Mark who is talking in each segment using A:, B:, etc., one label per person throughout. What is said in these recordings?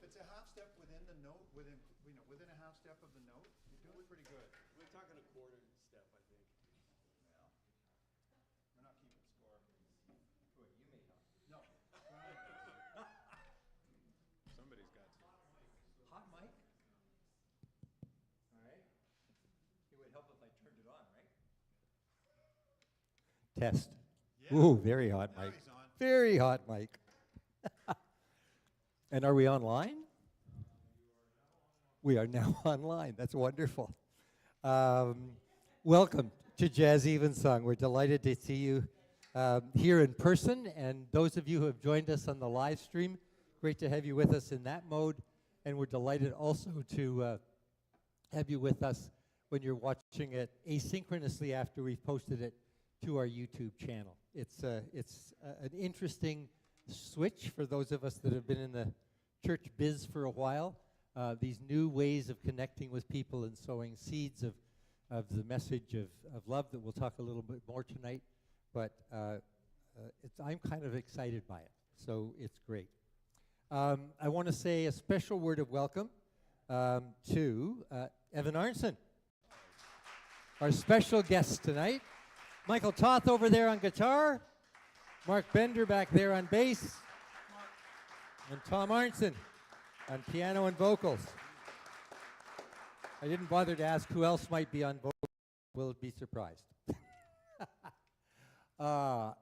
A: it's a half step within the note, within a half step of the note. You're doing pretty good.
B: We're talking a quarter step, I think.
A: Yeah. We're not keeping score.
C: Good, you may not.
A: No.
D: Somebody's got to.
C: Hot mic? All right. It would help if I turned it on, right? Test.
A: Yeah.
C: Ooh, very hot
A: Now
C: mic.
A: he's on.
C: Very hot mic. And are we online? We are now online. That's wonderful. Welcome to Jazz Evensong. We're delighted to see you here in person, and those of you who have joined us on the live stream, great to have you with us in that mode. And we're delighted also to have you with us when you're watching it asynchronously after we've posted it to our YouTube channel. It's an interesting switch for those of us that have been in the church biz for a while. These new ways of connecting with people and sowing seeds of the message of love that we'll talk a little bit more tonight. But I'm kind of excited by it, so it's great. I want to say a special word of welcome to Evan Arntzen, our special guest tonight. Michael Toth over there on guitar, Mark Bender back there on bass, and Tom Arntzen on piano and vocals. I didn't bother to ask who else might be on vocals. We'll be surprised.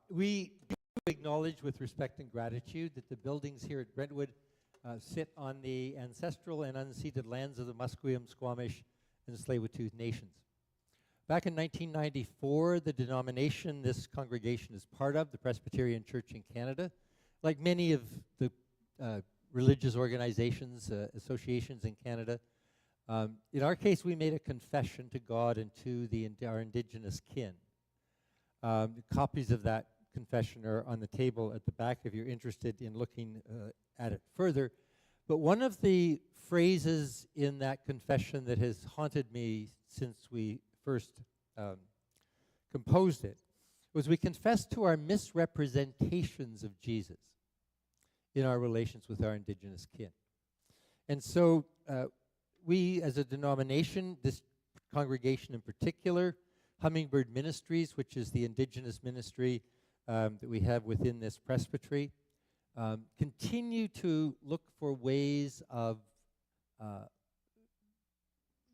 C: We do acknowledge with respect and gratitude that the buildings here at Brentwood sit on the ancestral and unceded lands of the Musqueam, Squamish, and Tsleil-Waututh nations. Back in 1994, the denomination this congregation is part of, the Presbyterian Church in Canada, like many of the religious organizations, associations in Canada, in our case, we made a confession to God and to our Indigenous kin. Copies of that confession are on the table at the back if you're interested in looking at it further. But one of the phrases in that confession that has haunted me since we first composed it was we confessed to our misrepresentations of Jesus in our relations with our Indigenous kin. And so we as a denomination, this congregation in particular, Hummingbird Ministries, which is the Indigenous ministry that we have within this presbytery, continue to look for ways of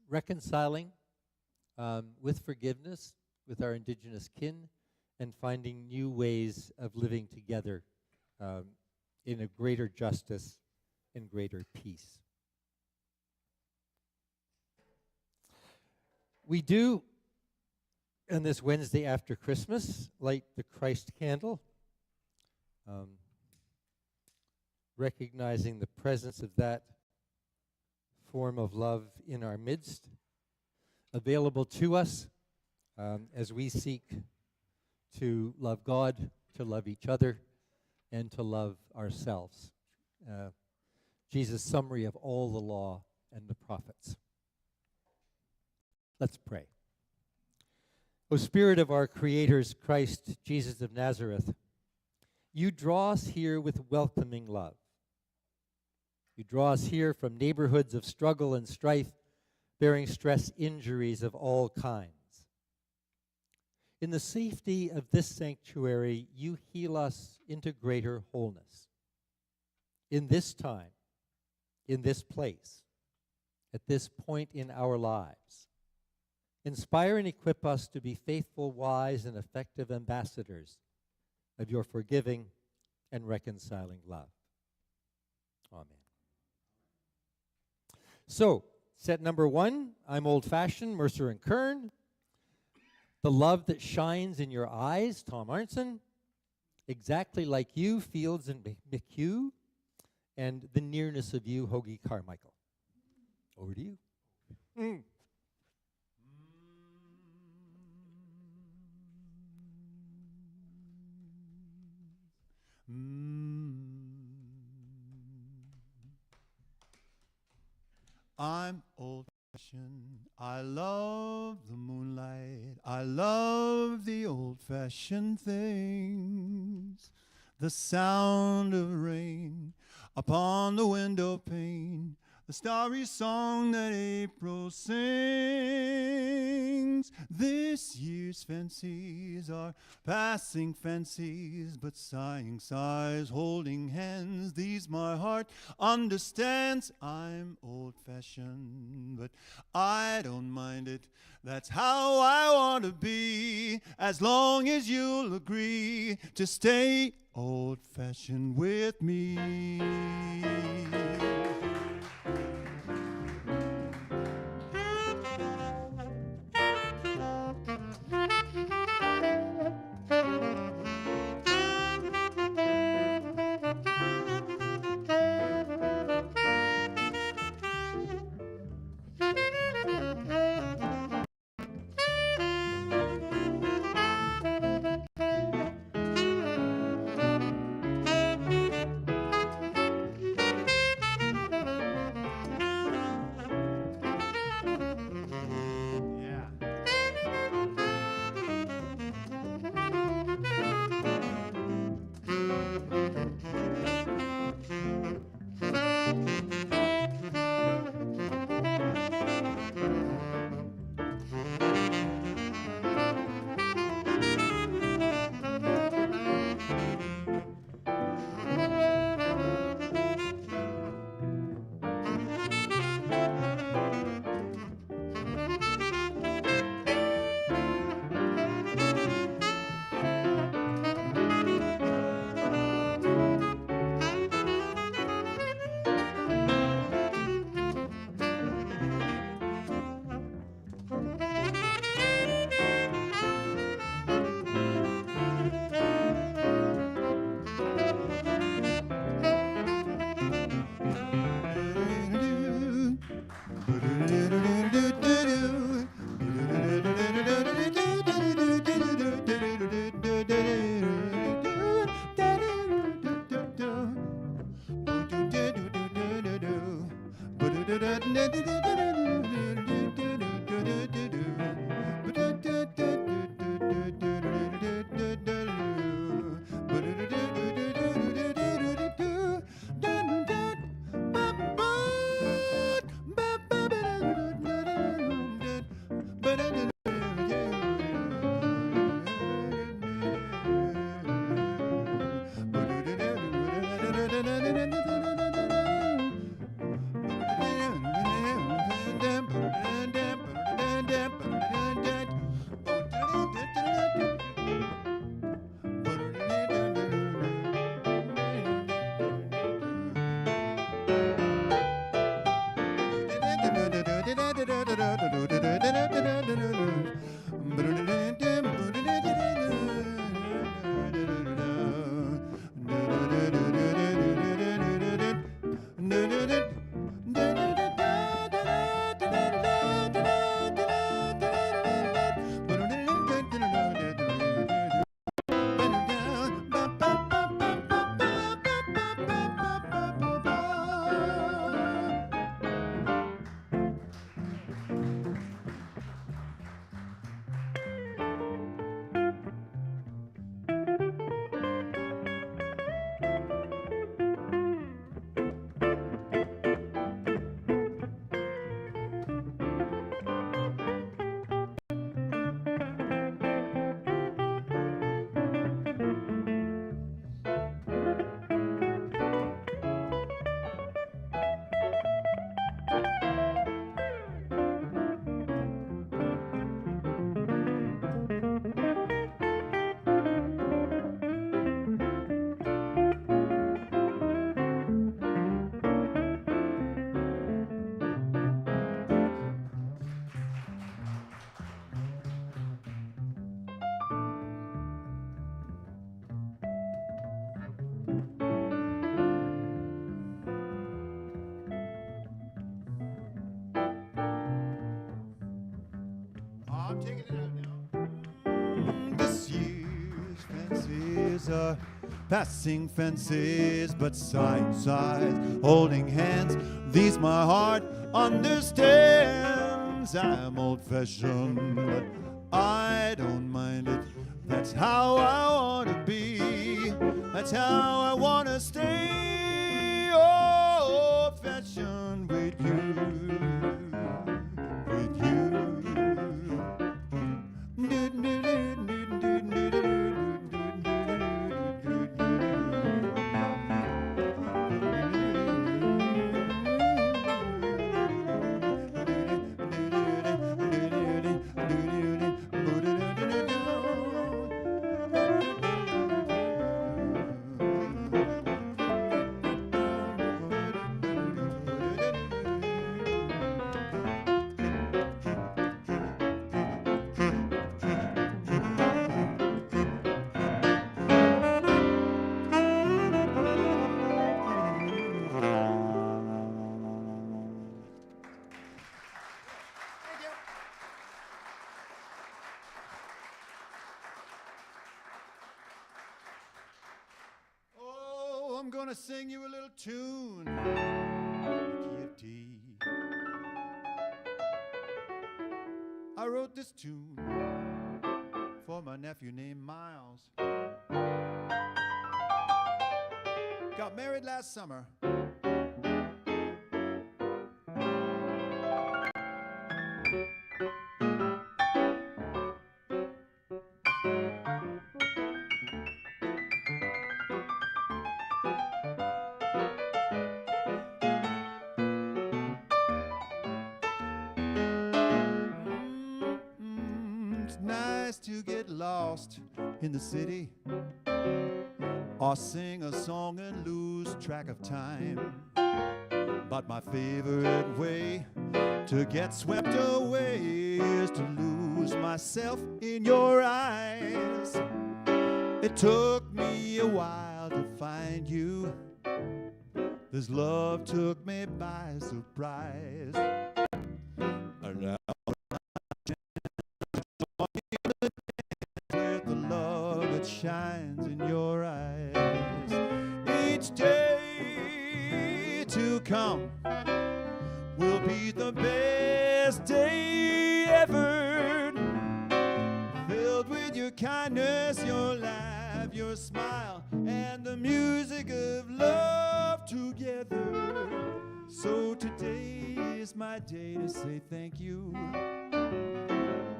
C: reconciling with forgiveness with our Indigenous kin and finding new ways of living together in a greater justice and greater peace. We do, on this Wednesday after Christmas, light the Christ candle, recognizing the presence of that form of love in our midst, available to us as we seek to love God, to love each other, and to love ourselves. Jesus' summary of all the law and the prophets. Let's pray. O Spirit of our Creator's Christ, Jesus of Nazareth, you draw us here with welcoming love. You draw us here from neighborhoods of struggle and strife, bearing stress injuries of all kinds. In the safety of this sanctuary, you heal us into greater wholeness. In this time, in this place, at this point in our lives, inspire and equip us to be faithful, wise, and effective ambassadors of your forgiving and reconciling love. Amen. So, set number 1, I'm old-fashioned, Mercer and Kern. The love that shines in your eyes, Tom Arntzen. Exactly like you, Fields and McHugh. And the nearness of you, Hoagie Carmichael. Over to you.
A: I'm old-fashioned. I love the moonlight. I love the old-fashioned things. The sound of rain upon the window pane, the starry song that April sings. This year's fancies are passing fancies, but sighing sighs, holding hands, these my heart understands. I'm old-fashioned, but I don't mind it. That's how I want to be, as long as you'll agree to stay old-fashioned with me. I'm taking it out now. This year's fancies are passing fancies, but sighing sighs, holding hands, these my heart understands. I'm old-fashioned, but I don't mind it. That's how I want to be. That's how I want to stay. I'm gonna sing you a little tune, the key of D. I wrote this tune for my nephew named Miles. Got married last summer. It's nice to get lost in the city, or sing a song and lose track of time. But my favorite way to get swept away is to lose myself in your eyes. It took me a while to find you. This love took me by surprise. And now with the love that shines in your eyes. Each day to come will be the best day ever, filled with your kindness, your laugh, your smile, and the music of love together. So today is my day to say thank you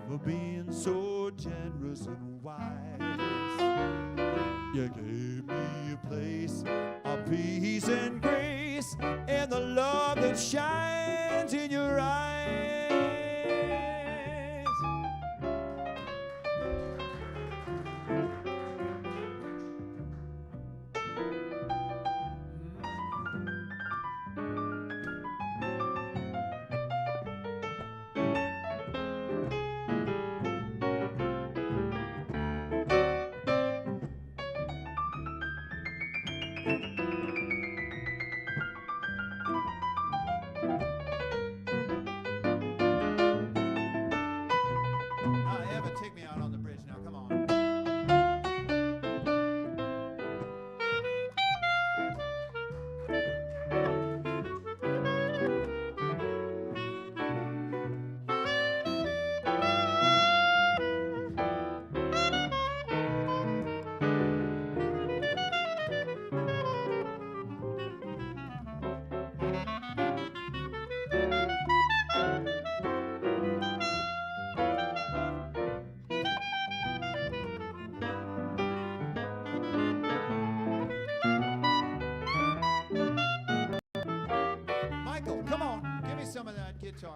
A: for being so generous and wise. You gave me a place of peace and grace, and the love that shines in your eyes. Evan, take me out on the bridge now, come on. Michael, come on, give me some of that guitar.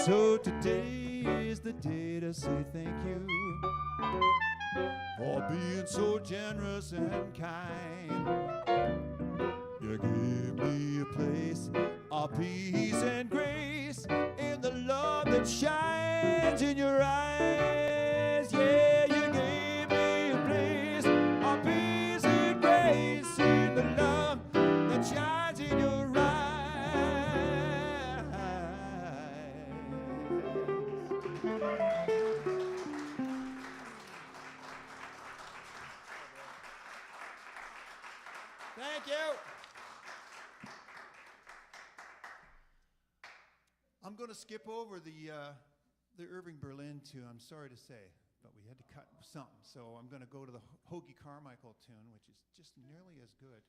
A: So today is the day to say thank you for being so generous and kind. You gave me a place of peace and grace in the love that shines in your eyes. Yeah, you gave me a place of peace and grace in the love that shines in your eyes. Thank you. I'm going to skip over the Irving Berlin tune, I'm sorry to say, but we had to cut something. So I'm going to go to the Hoagie Carmichael tune, which is just nearly as good.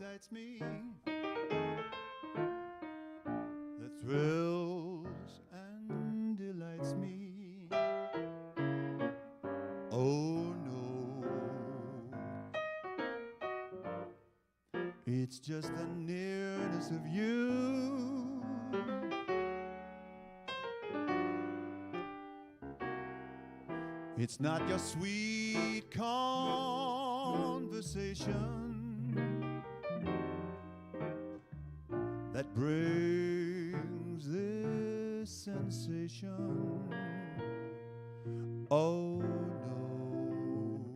A: excites me, that thrills and delights me. Oh no, it's just the nearness of you. It's not your sweet conversation that brings this sensation. Oh no,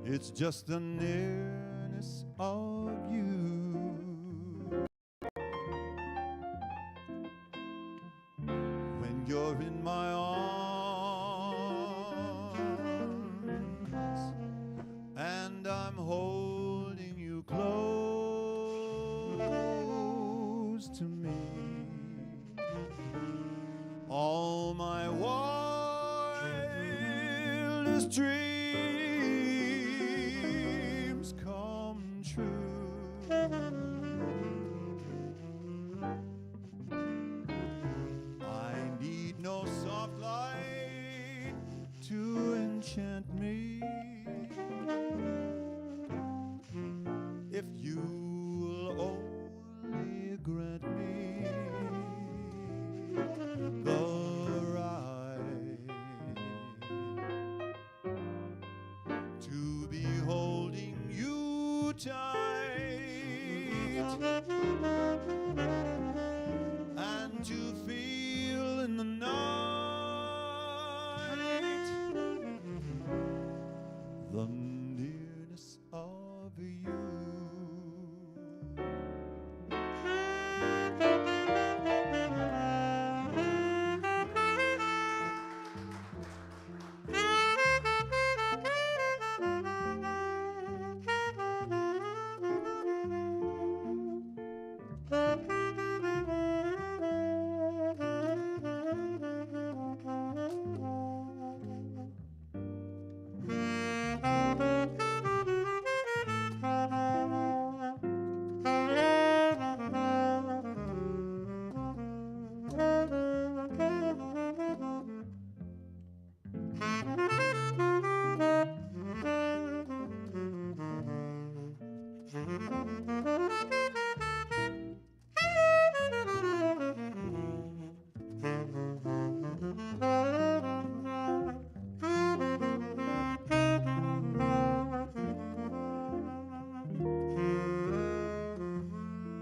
A: it's just the nearness of you. When you're in my arms and I'm holding you close to me, all my wildest dreams come true. I need no soft light to enchant me. If you'll only grant me the right to be holding you tight and to feel in the night the nearness of you.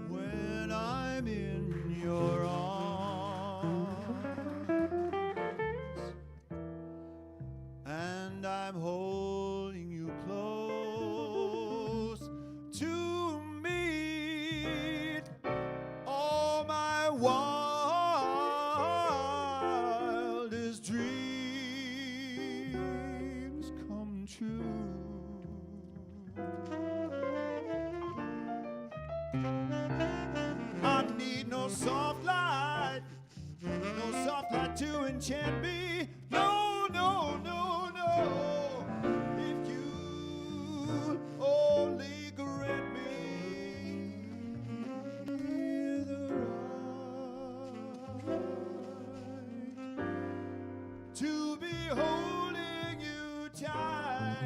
A: When I'm in your arms and I'm holding you close to me, all my wildest dreams come true. I need no soft light, no soft light to enchant me. No, no, no, no. If you only grant me the right to be holding you tight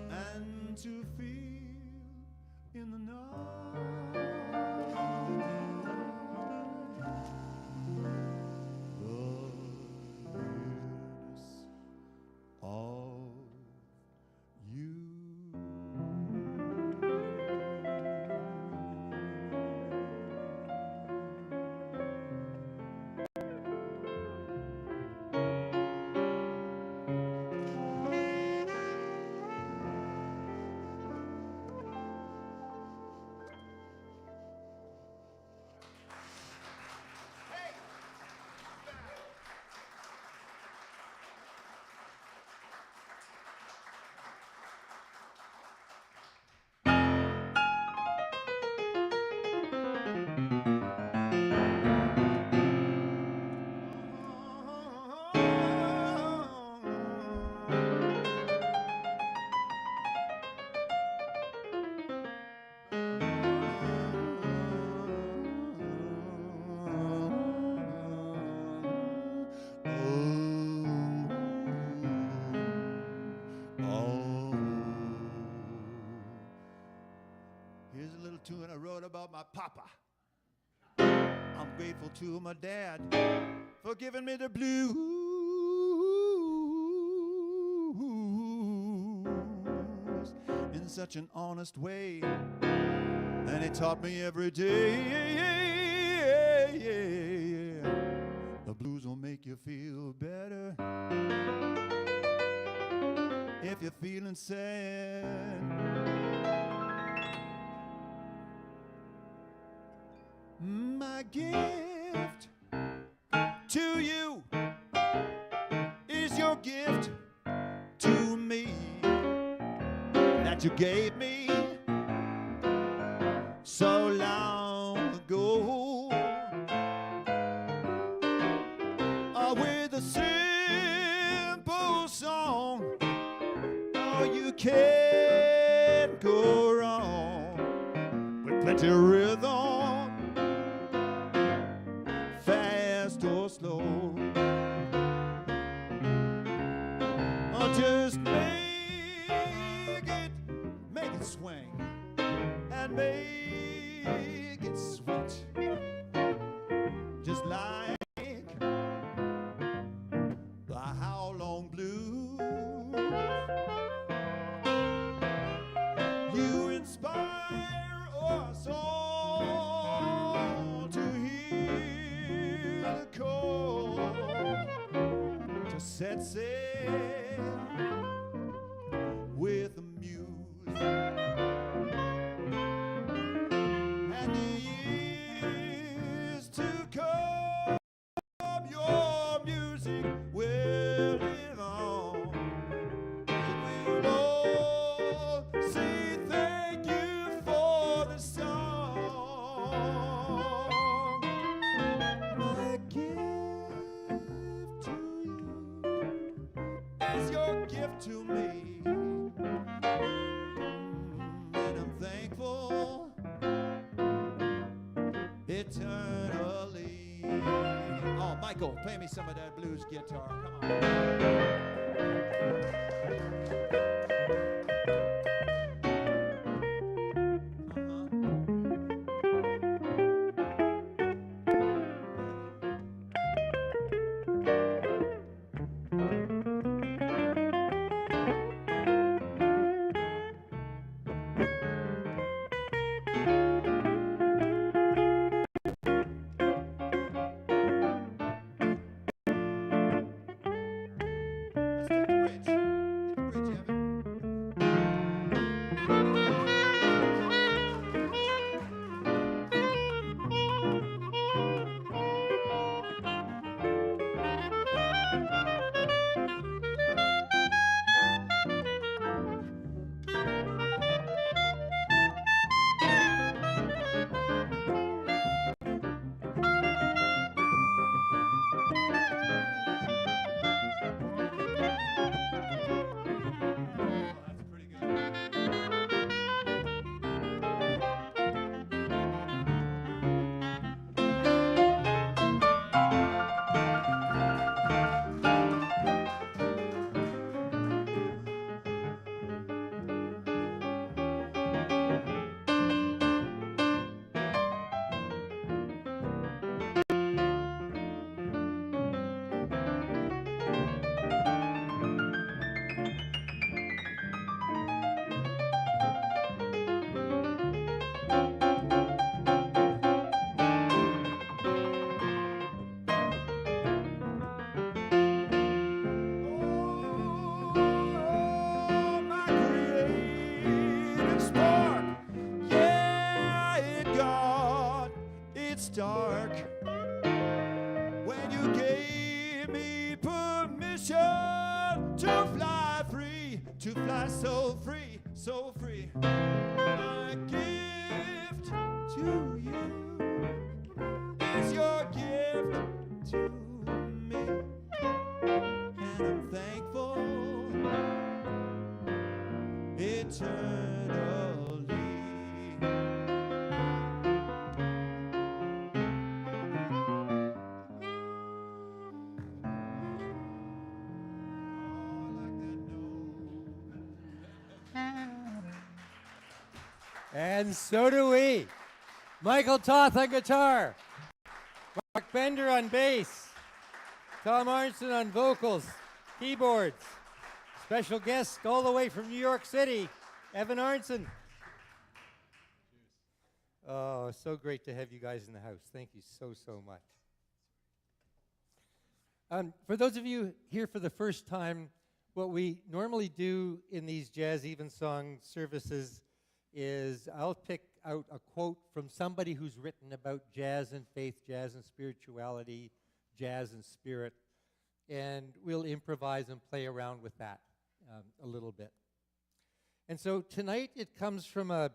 A: and to feel in the night the nearness of you. Papa. I'm grateful to my dad for giving me the blues in such an honest way. And he taught me every day. The blues will make you feel better if you're feeling sad. My gift to you is your gift to me that you gave me so long ago. With a simple song, oh, you can't go wrong with plenty of rhythm, fast or slow. Oh, just make it swing and make it sweet, just like the How Long Blues. You inspire us all to hear the call to set sail with the muse. And the years to come, your music will live on. And we'll all say thank you for the song. My gift to you is your gift to me. And I'm thankful eternally. Oh, Michael, play me some of that blues guitar. Come on. Dark when you gave me permission to fly free, to fly so free, so free. My gift to you is your gift to me, and I'm thankful eternally.
C: And so do we. Michael Toth on guitar. Mark Bender on bass. Tom Arntzen on vocals, keyboards. Special guest all the way from New York City, Evan Arntzen. Oh, so great to have you guys in the house. Thank you so, so much. For those of you here for the first time, what we normally do in these Jazz Evensong services is I'll pick out a quote from somebody who's written about jazz and faith, jazz and spirituality, jazz and spirit, and we'll improvise and play around with that a little bit. And so tonight it comes from a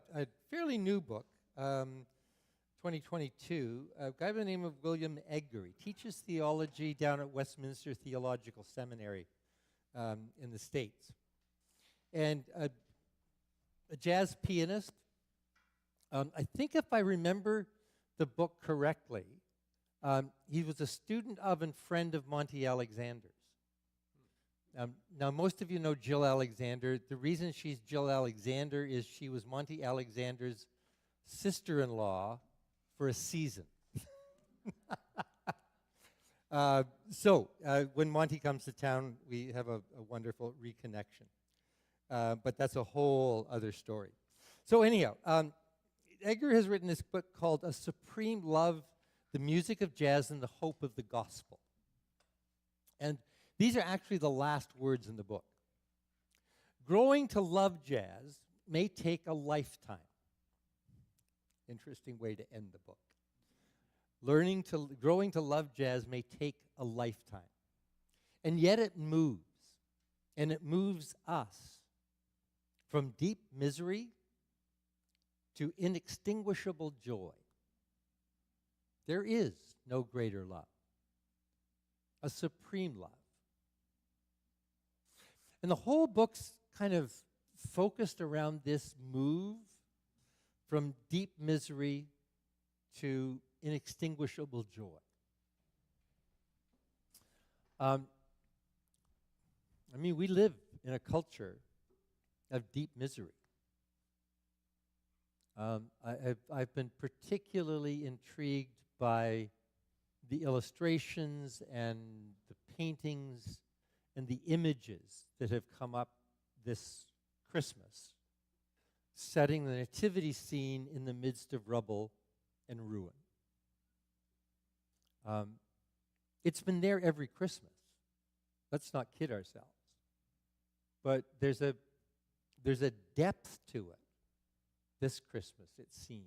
C: fairly new book, 2022, a guy by the name of William Edgar. He teaches theology down at Westminster Theological Seminary in the States. And a jazz pianist. I think if I remember the book correctly, he was a student of and friend of Monty Alexander's. Now, most of you know Jill Alexander. The reason she's Jill Alexander is she was Monty Alexander's sister-in-law for a season. So when Monty comes to town, we have a wonderful reconnection. But that's a whole other story. So anyhow, Edgar has written this book called A Supreme Love, the Music of Jazz and the Hope of the Gospel. And these are actually the last words in the book. Growing to love jazz may take a lifetime. Interesting way to end the book. Growing to love jazz may take a lifetime. And yet it moves. And it moves us from deep misery to inextinguishable joy. There is no greater love. A supreme love. And the whole book's kind of focused around this move from deep misery to inextinguishable joy. I mean, we live in a culture of deep misery. I've been particularly intrigued by the illustrations and the paintings and the images that have come up this Christmas, setting the nativity scene in the midst of rubble and ruin. It's been there every Christmas. Let's not kid ourselves. But there's a depth to it this Christmas, it seems,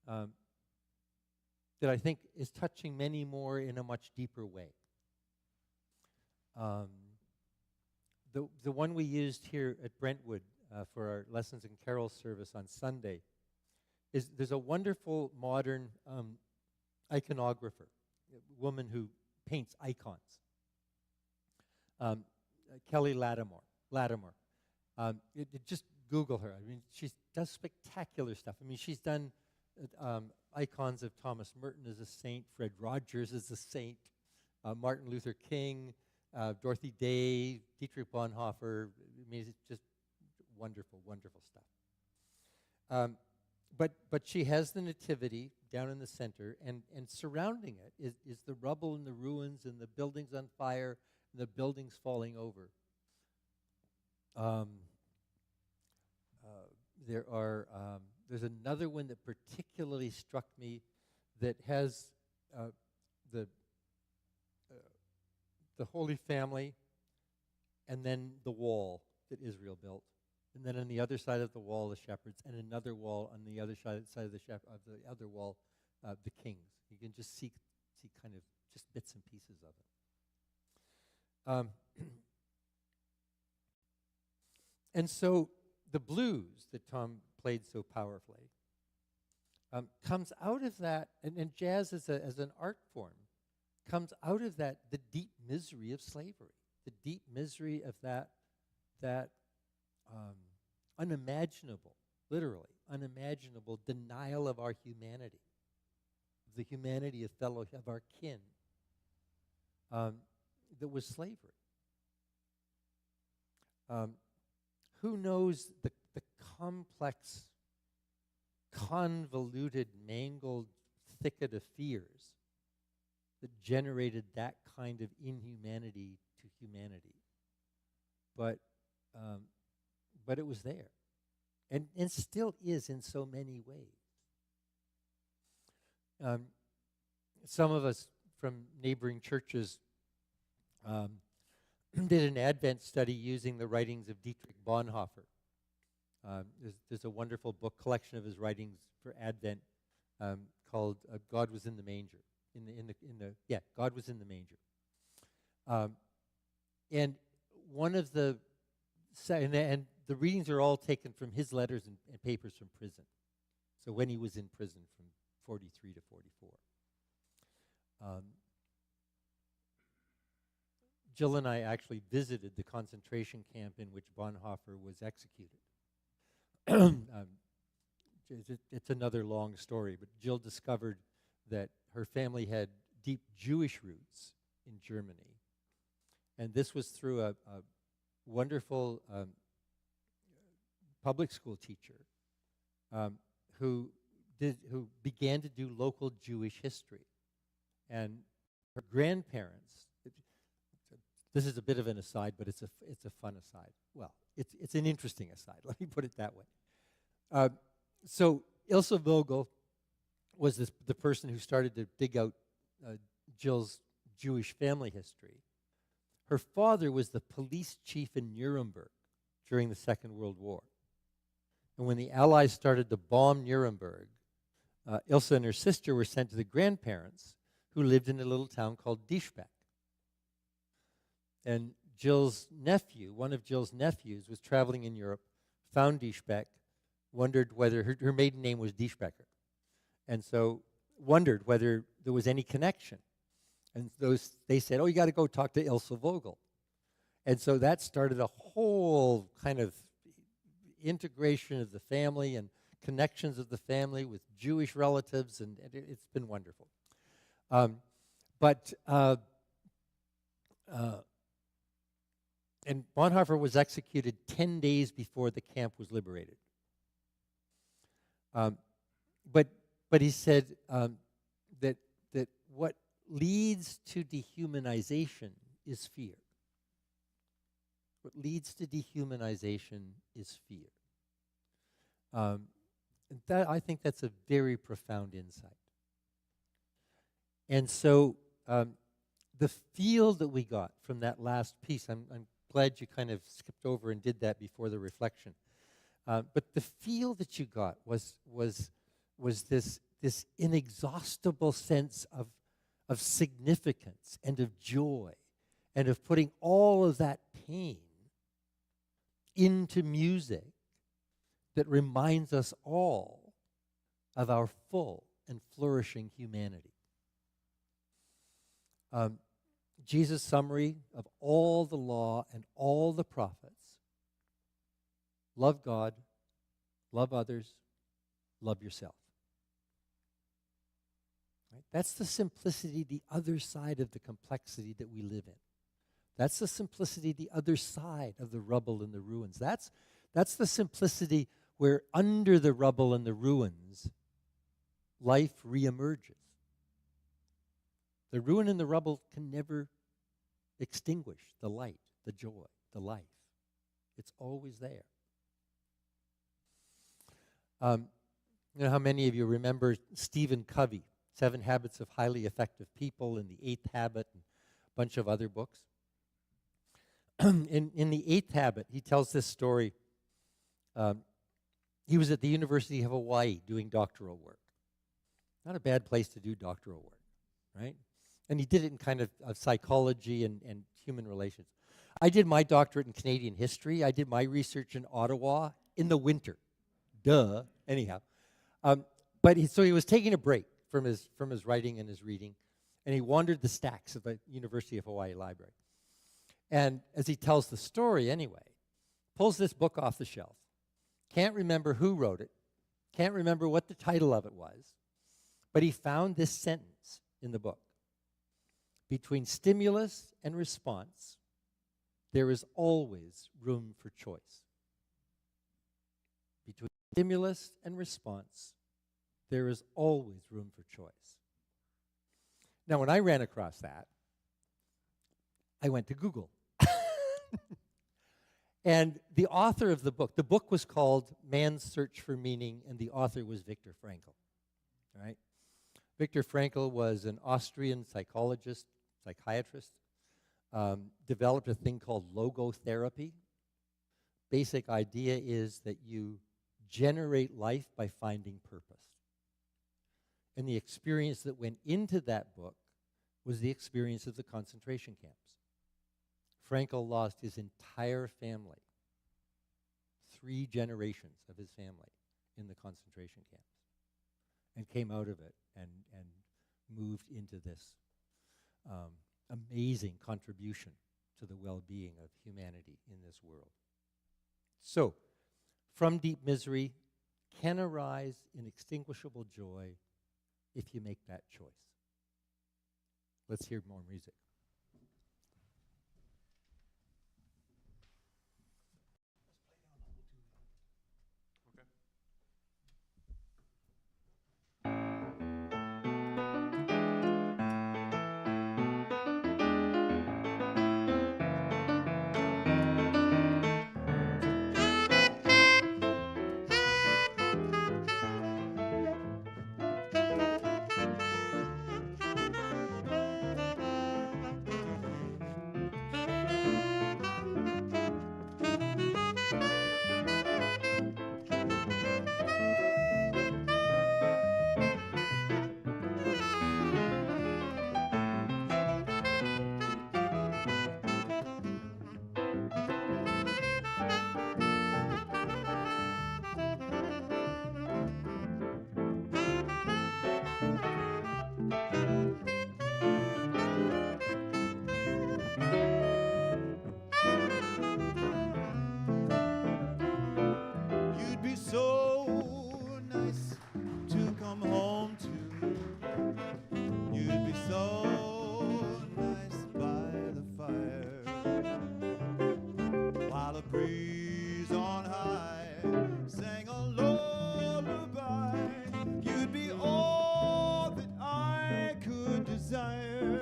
C: that I think is touching many more in a much deeper way. The one we used here at Brentwood for our Lessons and Carols service on Sunday is there's a wonderful modern iconographer, a woman who paints icons, Kelly Lattimore. Just Google her. I mean, she does spectacular stuff. I mean, she's done icons of Thomas Merton as a saint, Fred Rogers as a saint, Martin Luther King, Dorothy Day, Dietrich Bonhoeffer. I mean, it's just wonderful, wonderful stuff. But she has the nativity down in the center, and surrounding it is the rubble and the ruins and the buildings on fire and the buildings falling over. There's another one that particularly struck me that has the Holy Family and then the wall that Israel built. And then on the other side of the wall, the shepherds, and another wall on the other side of the other wall, the kings. You can just see kind of just bits and pieces of it. And so the blues that Tom played so powerfully comes out of that, and jazz as an art form comes out of that, the deep misery of slavery, the deep misery of that unimaginable, literally unimaginable denial of our humanity, the humanity of our kin, that was slavery. Who knows the complex convoluted, mangled thicket of fears that generated that kind of inhumanity to humanity. But it was there, and still is in so many ways. Some of us from neighboring churches did an Advent study using the writings of Dietrich Bonhoeffer. There's a wonderful book collection of his writings for Advent called "God Was in the Manger." God Was in the Manger. And one of the and the readings are all taken from his letters and papers from prison. So when he was in prison from 43 to 44. Jill and I actually visited the concentration camp in which Bonhoeffer was executed. It's another long story, but Jill discovered that her family had deep Jewish roots in Germany. And this was through a wonderful public school teacher who began to do local Jewish history. And her grandparents, this is a bit of an aside, but it's a fun aside. Well, it's an interesting aside. Let me put it that way. So Ilse Vogel was the person who started to dig out Jill's Jewish family history. Her father was the police chief in Nuremberg during the Second World War. And when the Allies started to bomb Nuremberg, Ilse and her sister were sent to the grandparents who lived in a little town called Dischbeck. And Jill's nephew, one of Jill's nephews, was traveling in Europe, found Dischbeck, wondered whether her maiden name was Dischbecker, and so wondered whether there was any connection. And they said, "Oh, you got to go talk to Ilse Vogel." And so that started a whole kind of integration of the family and connections of the family with Jewish relatives, and it's been wonderful. And Bonhoeffer was executed 10 days before the camp was liberated. But he said that what leads to dehumanization is fear. What leads to dehumanization is fear. And that, I think that's a very profound insight. And so the feel that we got from that last piece, I'm glad you kind of skipped over and did that before the reflection. But the feel that you got was this inexhaustible sense of significance and of joy and of putting all of that pain into music that reminds us all of our full and flourishing humanity. Jesus' summary of all the law and all the prophets: love God, love others, love yourself. Right? That's the simplicity, the other side of the complexity that we live in. That's the simplicity, the other side of the rubble and the ruins. That's the simplicity where under the rubble and the ruins, life reemerges. The ruin and the rubble can never extinguish the light, the joy, the life. It's always there. You know how many of you remember Stephen Covey, 7 Habits of Highly Effective People, and The 8th Habit, and a bunch of other books? In The 8th Habit, he tells this story. He was at the University of Hawaii doing doctoral work. Not a bad place to do doctoral work, right? And he did it in kind of psychology and human relations. I did my doctorate in Canadian history. I did my research in Ottawa in the winter. Duh. Anyhow. So he was taking a break from his writing and his reading, and he wandered the stacks of the University of Hawaii Library. And as he tells the story anyway, pulls this book off the shelf. Can't remember who wrote it. Can't remember what the title of it was. But he found this sentence in the book. Between stimulus and response, there is always room for choice. Between stimulus and response, There is always room for choice. Now, when I ran across that, I went to Google. And the author of the book was called Man's Search for Meaning, and the author was Viktor Frankl. Right? Viktor Frankl was an Austrian psychologist, psychiatrist, developed a thing called logotherapy. Basic idea is that you generate life by finding purpose. And the experience that went into that book was the experience of the concentration camps. Frankl lost his entire family, 3 generations of his family in the concentration camps, and came out of it and moved into this amazing contribution to the well-being of humanity in this world. So, from deep misery can arise inextinguishable joy if you make that choice. Let's hear more music.
A: You'd be so nice to come home to. You'd be so nice by the fire, while a breeze on high sang a lullaby. You'd be all that I could desire,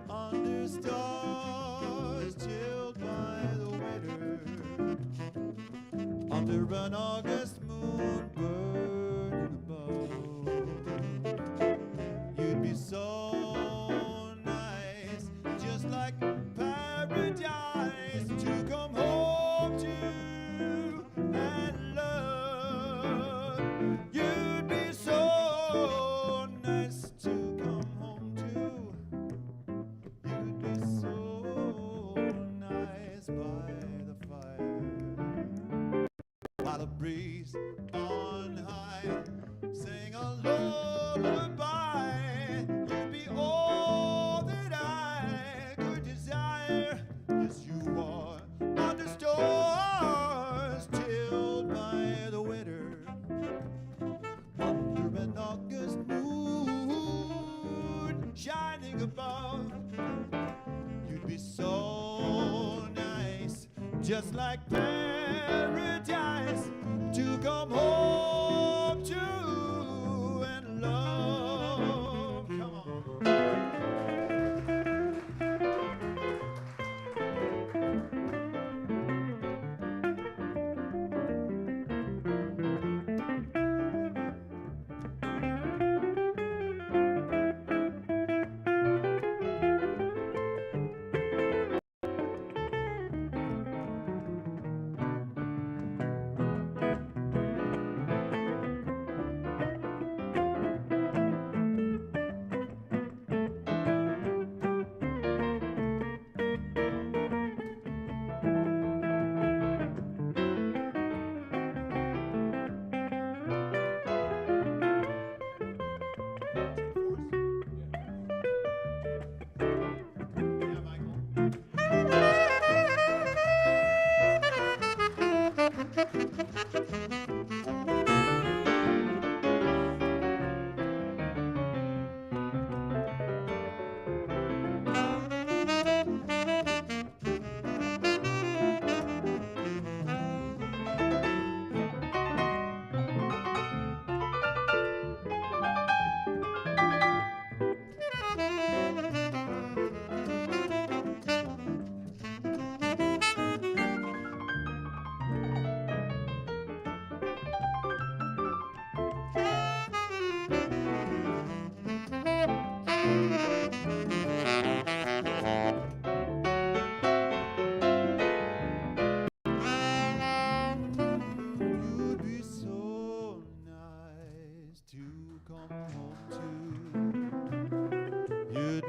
A: under stars chilled by the winter, under an August moon burning above. You'd be so nice, just like paradise, to come home to and love. You'd be so nice to come home to. You'd be so nice by the fire, while a breeze on high sang a lullaby. You'd be all that I could desire. Yes, you are, under stars chilled by the winter, under an August moon shining above. You'd be so nice, just like paradise, to come home to and love. Come on.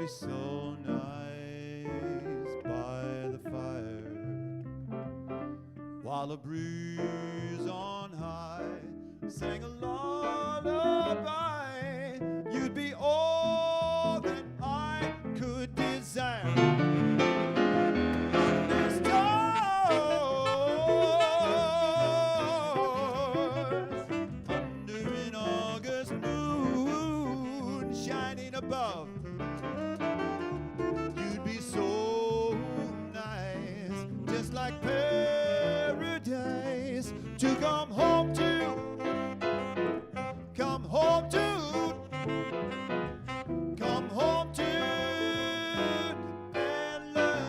A: be so nice by the fire, while a breeze on high sang a lullaby. You'd be all that I could desire. Under stars, under an August moon shining above, you'd be so nice, just like paradise, to come home to, come home to, come home to and love.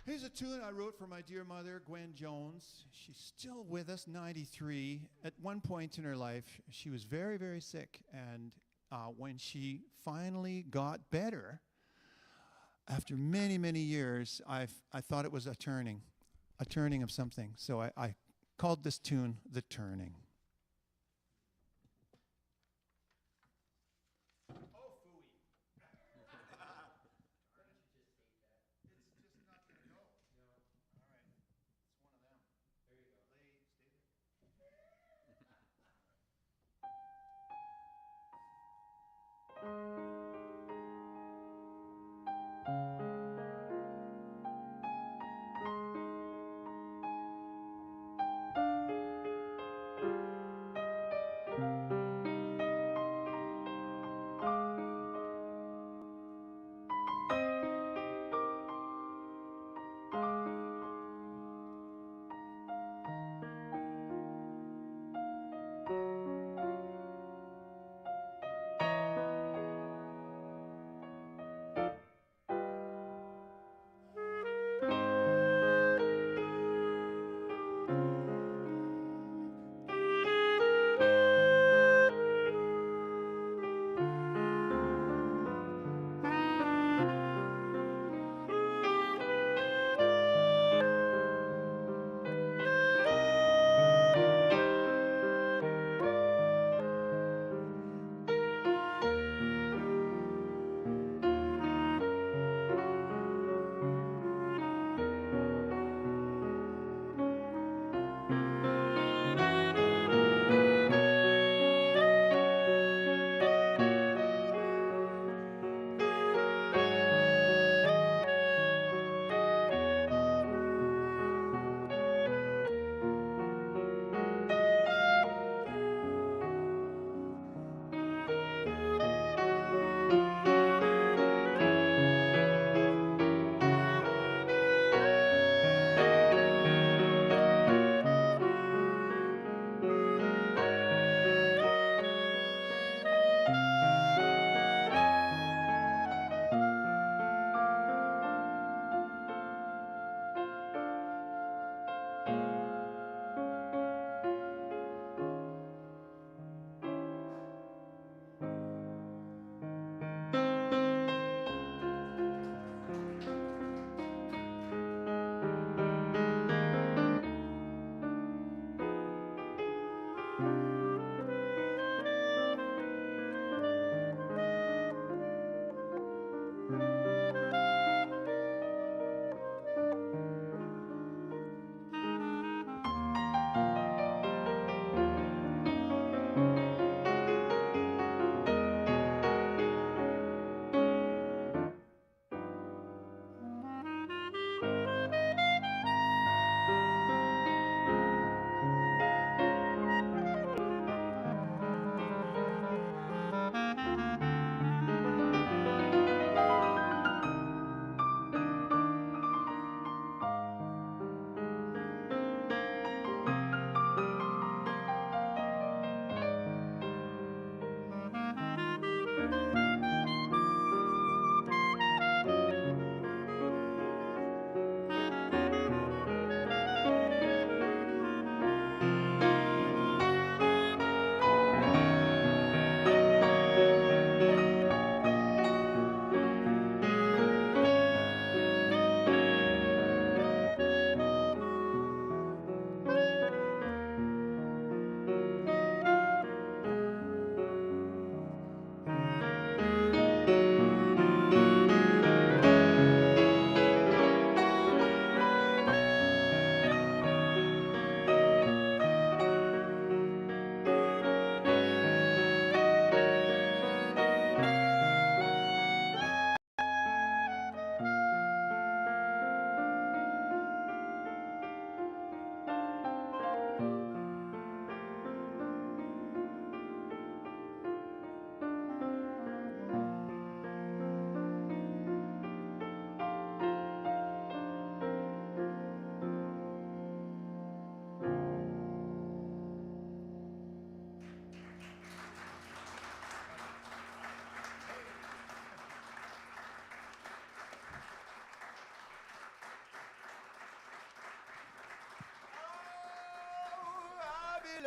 A: Here's a tune I wrote for my dear mother, Gwen Jones. She's still with us, 93. At one point in her life, she was very, very sick. And when she finally got better, after many, many years, I thought it was a turning of something. So I called this tune The Turning.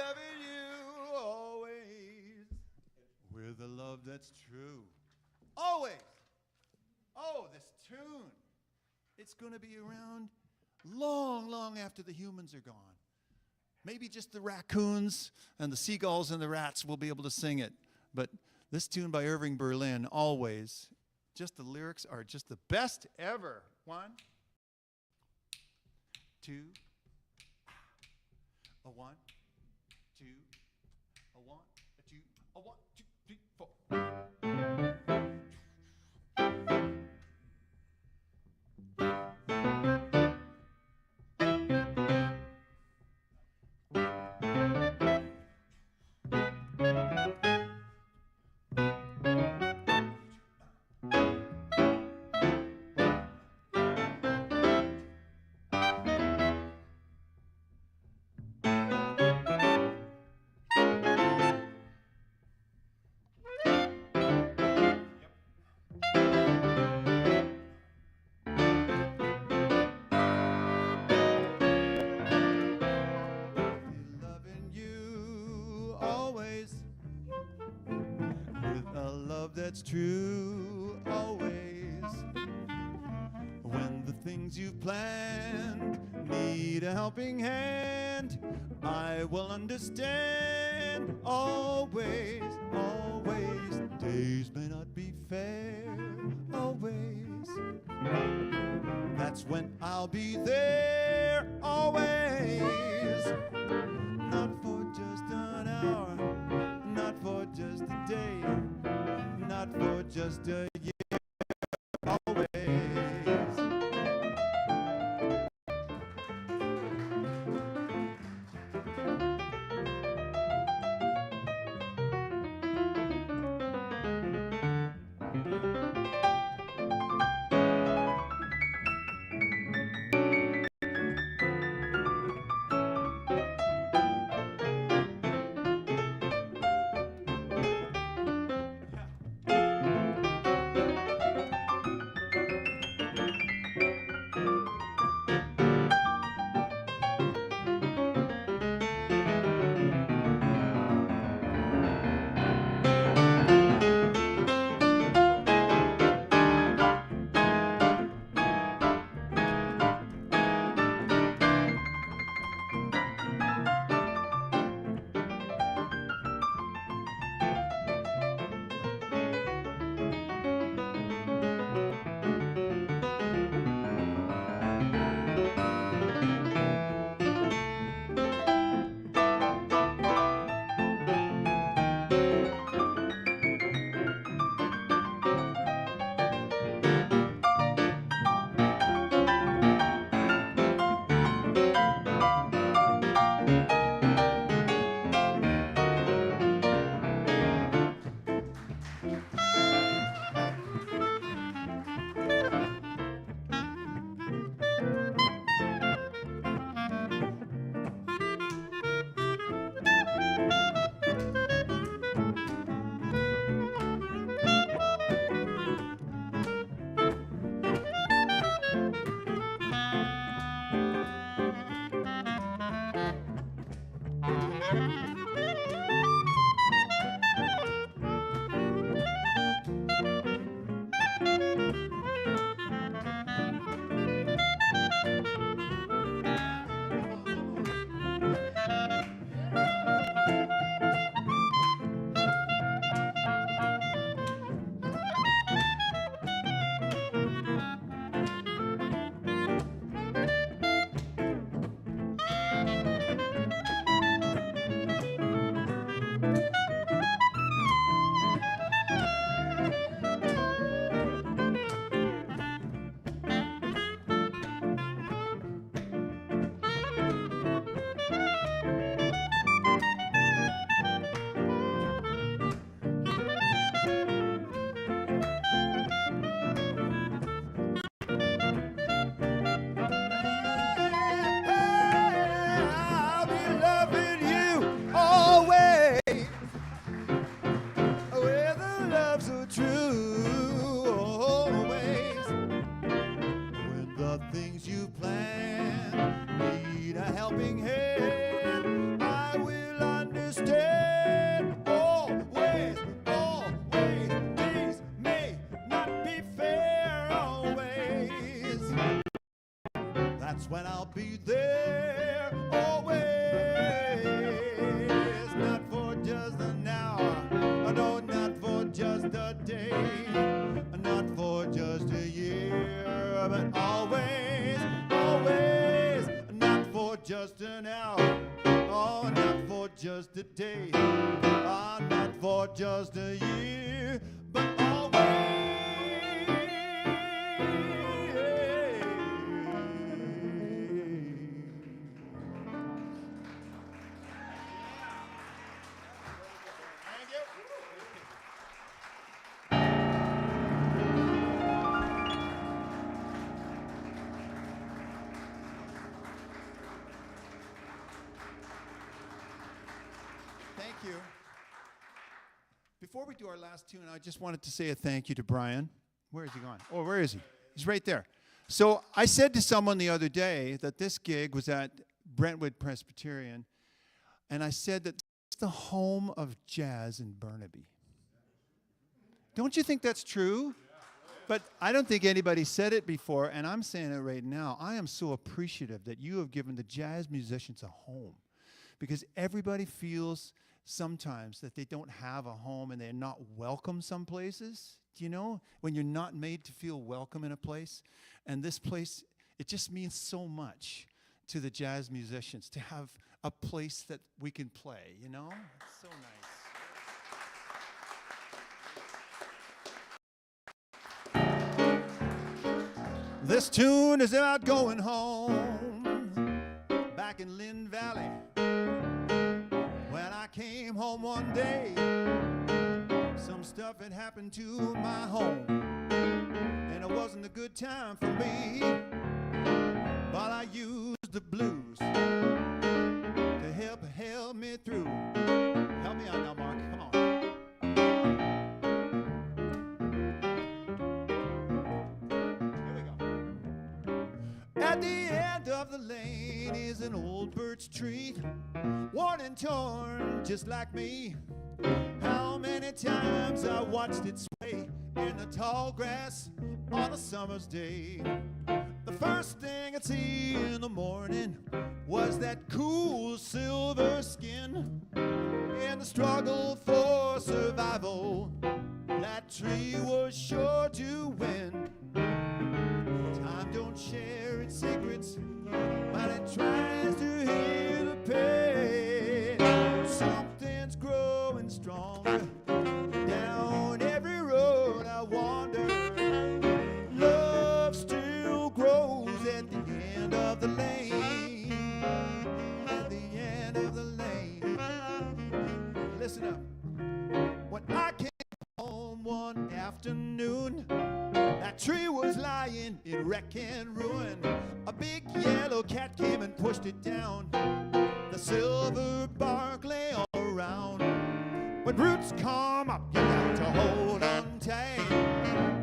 A: loving you always with a love that's true. Always. Oh, this tune. It's going to be around long, long after the humans are gone. Maybe just the raccoons and the seagulls and the rats will be able to sing it. But this tune by Irving Berlin, Always, just the lyrics are just the best ever. 1, 2, a 1, 2, a 1, a 2, a 1, 2, 3, 4. Loving you always with a love that's true. Always when the things you've planned need a helping hand, I will understand. Always, always, days may not be fair. Always, that's when I'll be there. Always, not for just an hour, not for just a day, not for just a year. Always. helping hand. I will understand. Always, always. These may not be fair always. That's when I'll be there. Always. Not for just an hour. No, not for just a day. Not for just a year. But always, always. Not for just an hour. Oh, not for just a day. Oh, not for just a year. But thank you. Before we do our last tune, I just wanted to say a thank you to Brian. Where is he gone? Oh, where is he? He's right there. So I said to someone the other day that this gig was at Brentwood Presbyterian, and I said that it's the home of jazz in Burnaby. Don't you think that's true? But I don't think anybody said it before, and I'm saying it right now. I am so appreciative that you have given the jazz musicians a home, because everybody feels sometimes that they don't have a home and they're not welcome some places. Do you know? When you're not made to feel welcome in a place. And this place, it just means so much to the jazz musicians to have a place that we can play, you know? It's so nice. This tune is about going home back in Lynn Valley. When I came home one day, some stuff had happened to my home, and it wasn't a good time for me. But I used the blues to help me through. Help me out now, Mark. Come on. Here we go. At the end of the lane is an old birch tree, worn and torn just like me. How many times I watched it sway in the tall grass on a summer's day. The first thing I'd see in the morning was that cool silver skin. In the struggle for survival, that tree was sure to win. Time don't share its secrets, but it tries to heal the pain. Something's growing stronger down every road I wander. Love still grows at the end of the lane. At the end of the lane. Listen up. When I came home one afternoon, that tree was lying in wreck and ruin. A big yellow cat came and pushed it down. The silver bark lay all around. When roots come up, you got to hold on tight.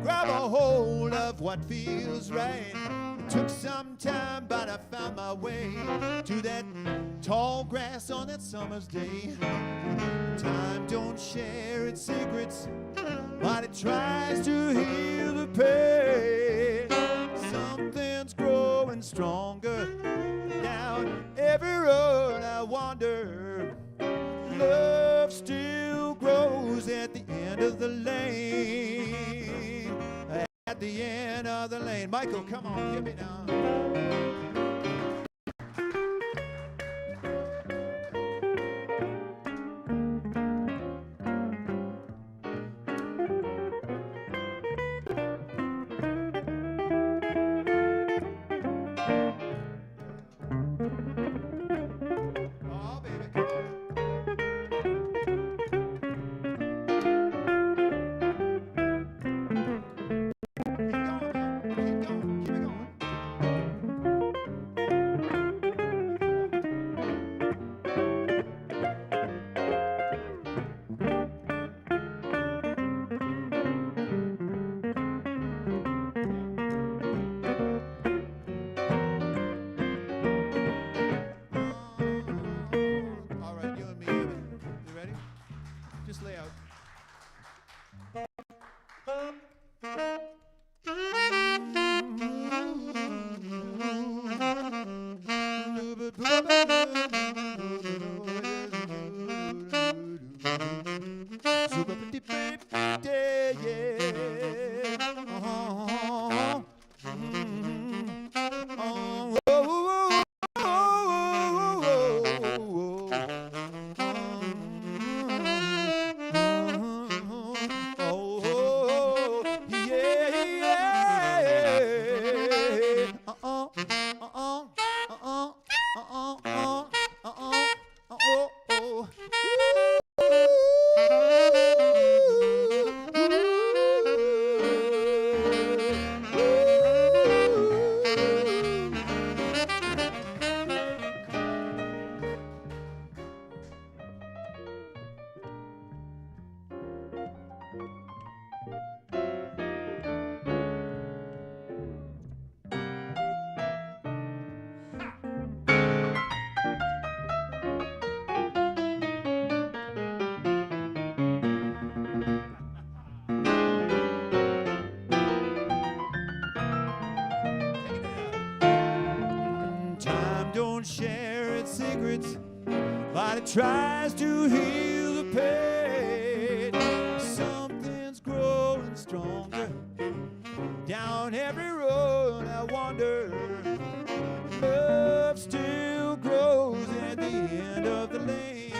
A: Grab a hold of what feels right. It took some time, but I found my way to that tall grass on that summer's day. Time don't share its secrets, but it tries to heal the pain. Something's growing stronger down every road I wander. Love still grows at the end of the lane. At the end of the lane. Michael, come on, hit me down. Oh, baby, come on. Keep going, man. Keep going. Keep it going. Time don't share its secrets, but it tries to heal the pain. Something's growing stronger down every road I wander. Love still grows at the end of the lane.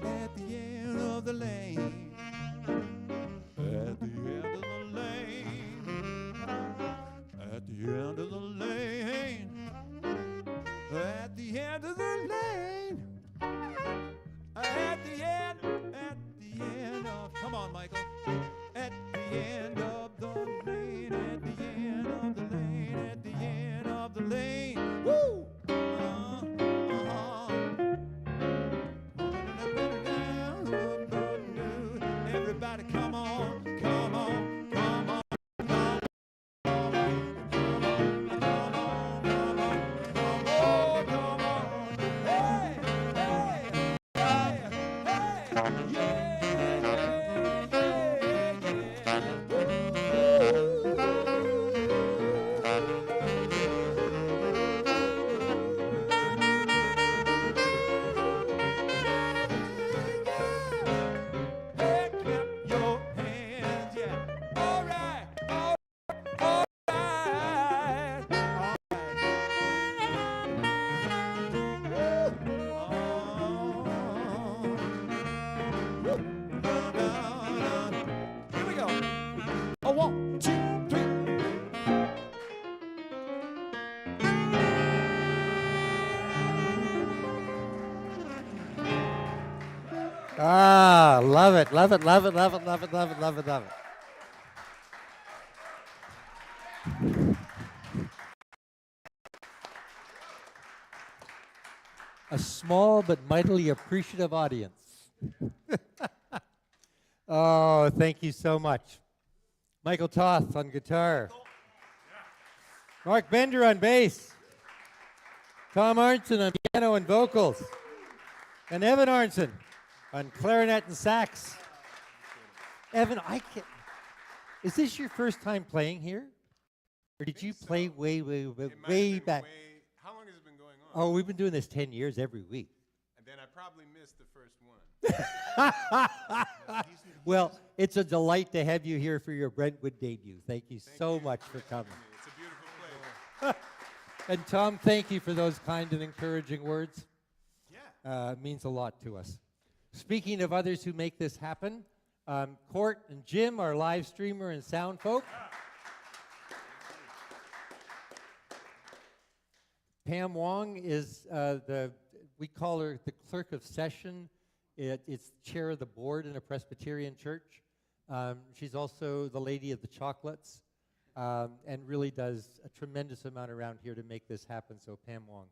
A: At the end of the lane. At the end of the lane. At the end of the lane. At the end of the lane. At the end of, come on, Michael. At the end of the lane, at the end of the lane, at the end of the lane. Woo! Everybody, come on, come on, come on.
C: Ah, love it, love it, love it, love it, love it, love it, love it, love it. A small but mightily appreciative audience. Oh, thank you so much. Michael Toth on guitar. Mark Bender on bass. Tom Arntzen on piano and vocals. And Evan Arntzen on clarinet and sax. Evan, is this your first time playing here? Or did you play way back?
D: How long has it been going on?
C: Oh, we've been doing this 10 years every week.
D: And then I probably missed the first one.
C: Well, it's a delight to have you here for your Brentwood debut. Thank you so much for coming.
D: It's a beautiful place.
C: And Tom, thank you for those kind and encouraging words.
D: Yeah.
C: It means a lot to us. Speaking of others who make this happen, Court and Jim, our live streamer and sound folk. Pam Wong is we call her the clerk of session. It's chair of the board in a Presbyterian church. She's also the lady of the chocolates and really does a tremendous amount around here to make this happen. So Pam Wong.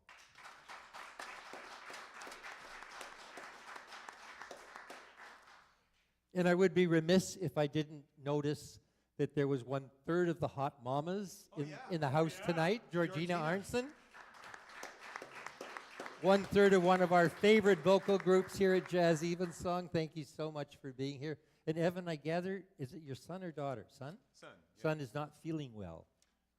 C: And I would be remiss if I didn't notice that there was 1/3 of the hot mamas in the house tonight. Georgina Arntzen. 1/3 of one of our favorite vocal groups here at Jazz Evensong. Thank you so much for being here. And Evan, I gather, is it your son or daughter? Son?
D: Son. Yeah.
C: Son is not feeling well.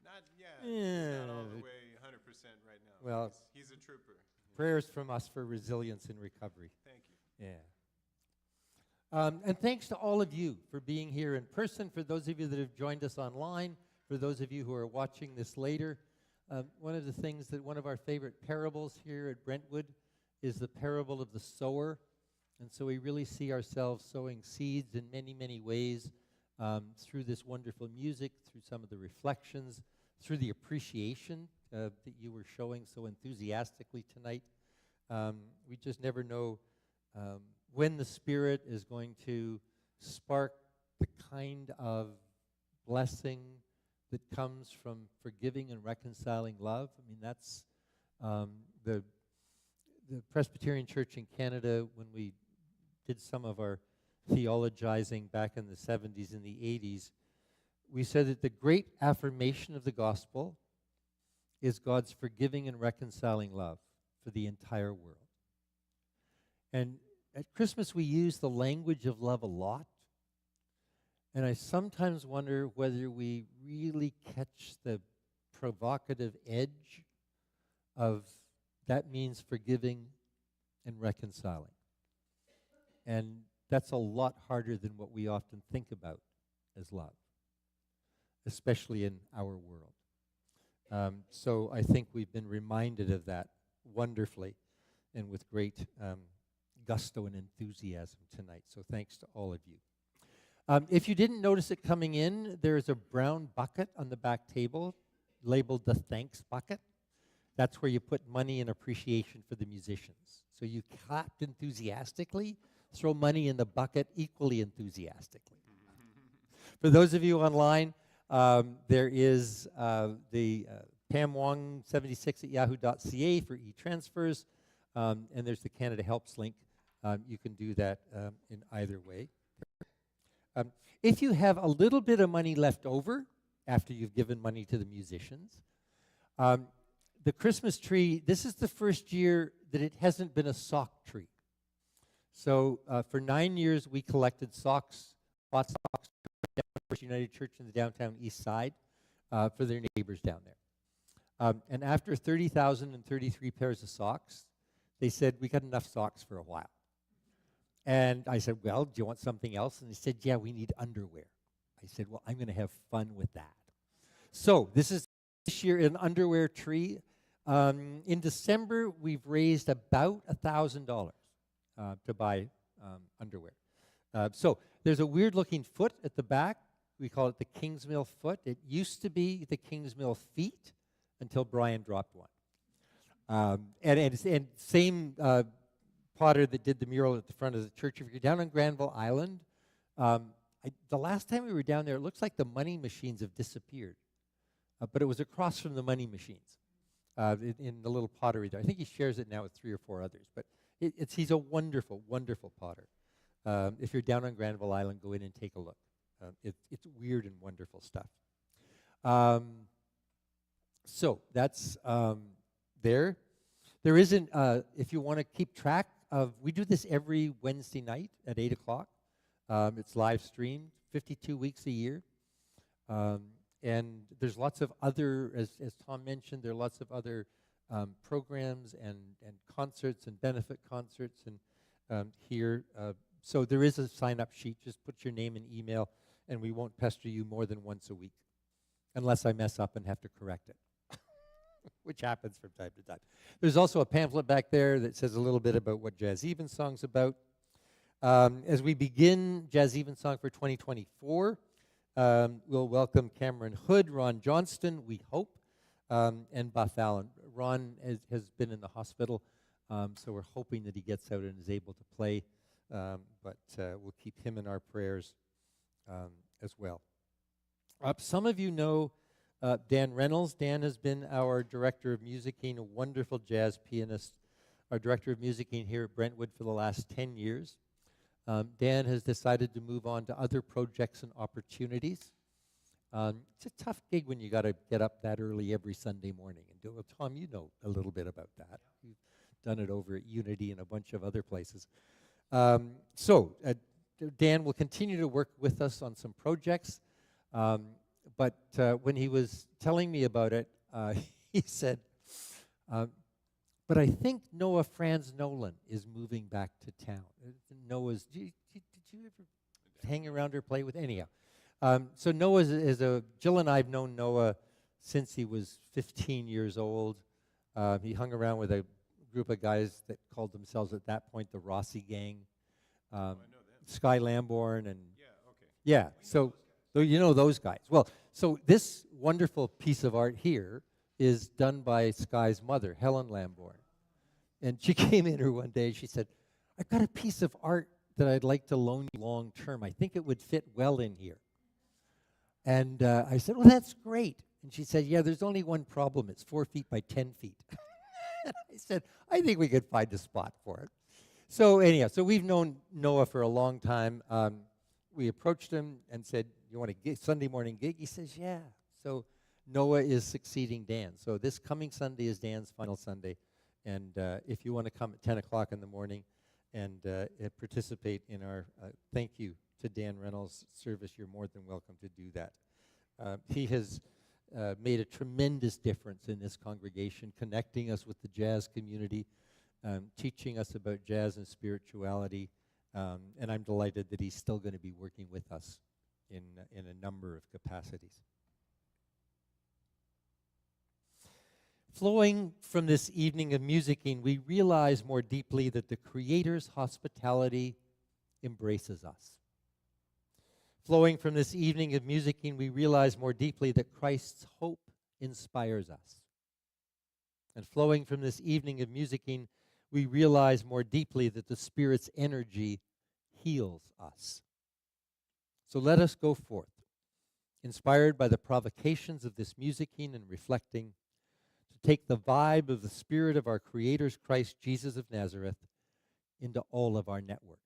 D: Not, yeah. Not all the way 100% right now.
C: Well,
D: He's a trooper.
C: prayers from us for resilience and recovery.
D: Thank you.
C: Yeah. And thanks to all of you for being here in person, for those of you that have joined us online, for those of you who are watching this later. One of the things that one of our favorite parables here at Brentwood is the parable of the sower. And so we really see ourselves sowing seeds in many, many ways through this wonderful music, through some of the reflections, through the appreciation that you were showing so enthusiastically tonight. We just never know when the Spirit is going to spark the kind of blessing that comes from forgiving and reconciling love. I mean, that's the Presbyterian Church in Canada, when we did some of our theologizing back in the 70s and the 80s, we said that the great affirmation of the gospel is God's forgiving and reconciling love for the entire world. And at Christmas, we use the language of love a lot. And I sometimes wonder whether we really catch the provocative edge of that means forgiving and reconciling. And that's a lot harder than what we often think about as love, especially in our world. So I think we've been reminded of that wonderfully and with great gusto and enthusiasm tonight. So thanks to all of you. If you didn't notice it coming in, there is a brown bucket on the back table labeled the thanks bucket. That's where you put money in appreciation for the musicians. So you clapped enthusiastically, throw money in the bucket equally enthusiastically. For those of you online, there is the Pam Wong 76 at yahoo.ca for e-transfers, and there's the Canada Helps link. You can do that in either way. If you have a little bit of money left over after you've given money to the musicians, the Christmas tree, this is the first year that it hasn't been a sock tree. So for 9 years, we collected socks, bought socks for First United Church in the downtown east side for their neighbors down there. And after 30,033 pairs of socks, they said, we got enough socks for a while. And I said, well, do you want something else? And they said, yeah, we need underwear. I said, well, I'm going to have fun with that. So this year an underwear tree. In December, we've raised about $1,000 to buy underwear. So there's a weird-looking foot at the back. We call it the Kingsmill foot. It used to be the Kingsmill feet until Brian dropped one. And same potter that did the mural at the front of the church. If you're down on Granville Island, the last time we were down there, it looks like the money machines have disappeared. But it was across from the money machines in the little pottery there. I think he shares it now with 3 or 4 others. But he's a wonderful, wonderful potter. If you're down on Granville Island, go in and take a look. It's weird and wonderful stuff. So that's there. There isn't, if you want to keep track of, we do this every Wednesday night at 8 o'clock. It's live streamed, 52 weeks a year. And there's lots of other, as Tom mentioned, there are lots of other programs and concerts and benefit concerts and here. So there is a sign-up sheet. Just put your name and email, and we won't pester you more than once a week, unless I mess up and have to correct it, which happens from time to time. There's also a pamphlet back there that says a little bit about what Jazz Evensong's about. As we begin Jazz Evensong for 2024, we'll welcome Cameron Hood, Ron Johnston, we hope, and Buff Allen. Ron has been in the hospital, so we're hoping that he gets out and is able to play, but we'll keep him in our prayers as well. Some of you know Dan Reynolds. Dan has been our director of musicking, a wonderful jazz pianist, our director of musicking here at Brentwood for the last 10 years. Dan has decided to move on to other projects and opportunities. It's a tough gig when you got to get up that early every Sunday morning and do it. Well, Tom, you know a little bit about that. You've done it over at Unity and a bunch of other places. So Dan will continue to work with us on some projects. But when he was telling me about it, he said, But I think Noah Franz Nolan is moving back to town. Did you ever hang around or play with? Anyhow. So Noah Jill and I have known Noah since he was 15 years old. He hung around with a group of guys that called themselves at that point the Rossi Gang.
D: I know them.
C: Sky Lamborn and
D: Yeah, okay.
C: yeah, so you know those guys. Well, so this wonderful piece of art here is done by Sky's mother, Helen Lamborn. And she came in here one day, she said, I've got a piece of art that I'd like to loan you long term. I think it would fit well in here. And I said, well, that's great. And she said, yeah, there's only one problem. It's 4 feet by 10 feet. And I said, I think we could find a spot for it. So anyhow, so we've known Noah for a long time. We approached him and said, you want a Sunday morning gig? He says, yeah. So Noah is succeeding Dan. So this coming Sunday is Dan's final Sunday. And if you want to come at 10 o'clock in the morning and participate in our thank you to Dan Reynolds service, you're more than welcome to do that. He has made a tremendous difference in this congregation, connecting us with the jazz community, teaching us about jazz and spirituality, and I'm delighted that he's still going to be working with us in a number of capacities. Flowing from this evening of musicking, we realize more deeply that the Creator's hospitality embraces us. Flowing from this evening of musicking, we realize more deeply that Christ's hope inspires us. And flowing from this evening of musicking, we realize more deeply that the Spirit's energy heals us. So let us go forth, inspired by the provocations of this musicking and reflecting, to take the vibe of the Spirit of our Creator's Christ Jesus of Nazareth into all of our networks.